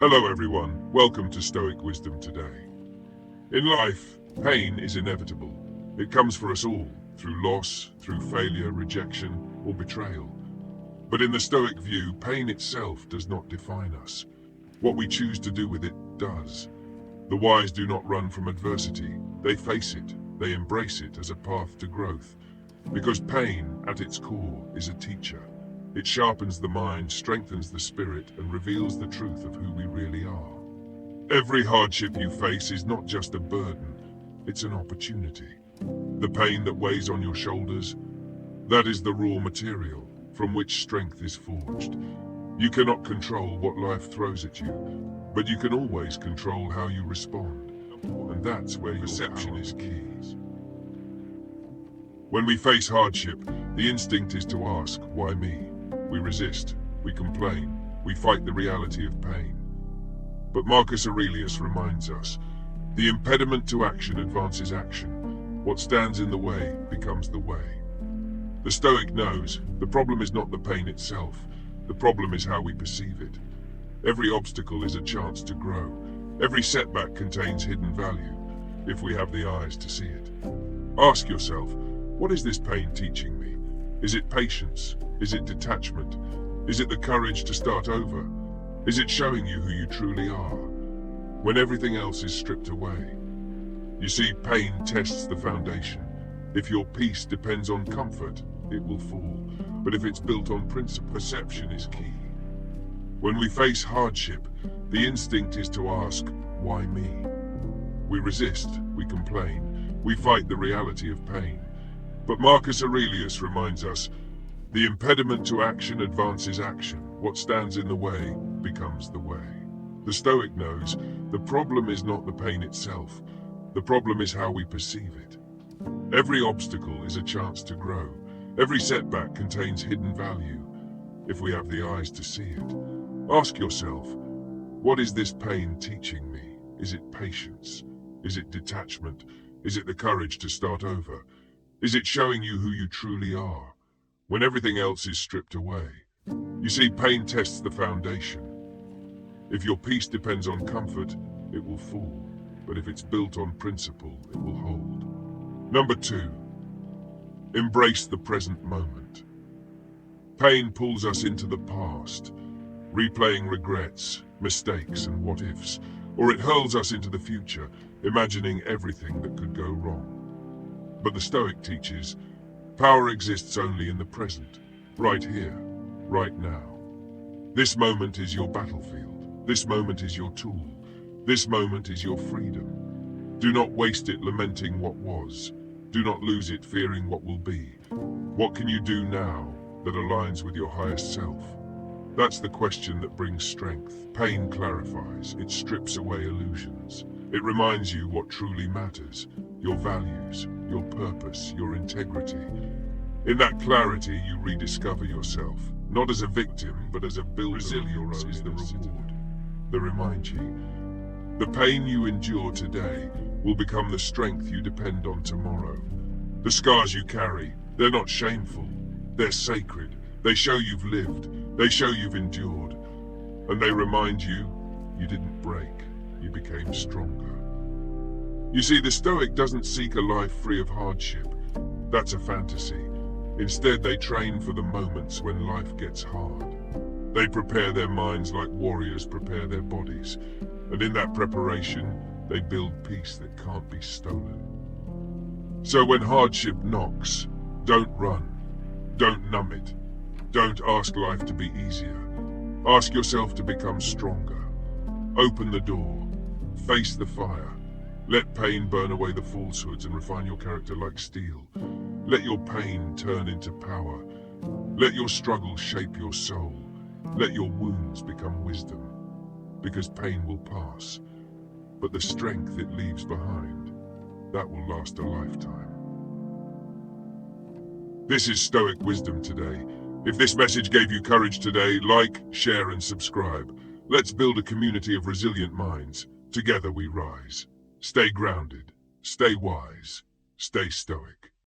Hello everyone, welcome to Stoic Wisdom Today. In life, pain is inevitable. It comes for us all, through loss, through failure, rejection, or betrayal. But in the Stoic view, pain itself does not define us. What we choose to do with it does. The wise do not run from adversity. They face it. They embrace it as a path to growth. Because pain, at its core, is a teacher. It sharpens the mind, strengthens the spirit, and reveals the truth of who we really are. Every hardship you face is not just a burden, it's an opportunity. The pain that weighs on your shoulders, that is the raw material from which strength is forged. You cannot control what life throws at you, but you can always control how you respond. And that's where your perception is key. When we face hardship, the instinct is to ask, why me? We resist, we complain, we fight the reality of pain. But Marcus Aurelius reminds us, the impediment to action advances action. What stands in the way becomes the way. The Stoic knows, the problem is not the pain itself, the problem is how we perceive it. Every obstacle is a chance to grow. Every setback contains hidden value, if we have the eyes to see it. Ask yourself, what is this pain teaching me? Is it patience? Is it detachment? Is it the courage to start over? Is it showing you who you truly are, when everything else is stripped away? You see, pain tests the foundation. If your peace depends on comfort, it will fall. But if it's built on principle, perception is key. When we face hardship, the instinct is to ask, why me? We resist, we complain, we fight the reality of pain. But Marcus Aurelius reminds us, the impediment to action advances action. What stands in the way becomes the way. The Stoic knows, the problem is not the pain itself. The problem is how we perceive it. Every obstacle is a chance to grow. Every setback contains hidden value, if we have the eyes to see it. Ask yourself, what is this pain teaching me? Is it patience? Is it detachment? Is it the courage to start over? Is it showing you who you truly are, when everything else is stripped away? You see, pain tests the foundation. If your peace depends on comfort, it will fall. But if it's built on principle, it will hold. Number 2, embrace the present moment. Pain pulls us into the past, replaying regrets, mistakes, and what-ifs. Or it hurls us into the future, imagining everything that could go wrong. But the Stoic teaches, power exists only in the present, right here, right now. This moment is your battlefield. This moment is your tool. This moment is your freedom. Do not waste it lamenting what was. Do not lose it fearing what will be. What can you do now that aligns with your highest self? That's the question that brings strength. Pain clarifies. It strips away illusions. It reminds you what truly matters, your values, your purpose, your integrity. In that clarity, you rediscover yourself, not as a victim, but as a builder. Resilience is the reward, the reminder. The pain you endure today will become the strength you depend on tomorrow. The scars you carry, they're not shameful, they're sacred. They show you've lived, they show you've endured, and they remind you, you didn't break, you became stronger. You see, the Stoic doesn't seek a life free of hardship. That's a fantasy. Instead, they train for the moments when life gets hard. They prepare their minds like warriors prepare their bodies, and in that preparation, they build peace that can't be stolen. So when hardship knocks, don't run, don't numb it, don't ask life to be easier. Ask yourself to become stronger. Open the door, face the fire. Let pain burn away the falsehoods and refine your character like steel. Let your pain turn into power. Let your struggle shape your soul. Let your wounds become wisdom. Because pain will pass, but the strength it leaves behind, that will last a lifetime. This is Stoic Wisdom Today. If this message gave you courage today, like, share, and subscribe. Let's build a community of resilient minds. Together we rise. Stay grounded, stay wise, stay stoic.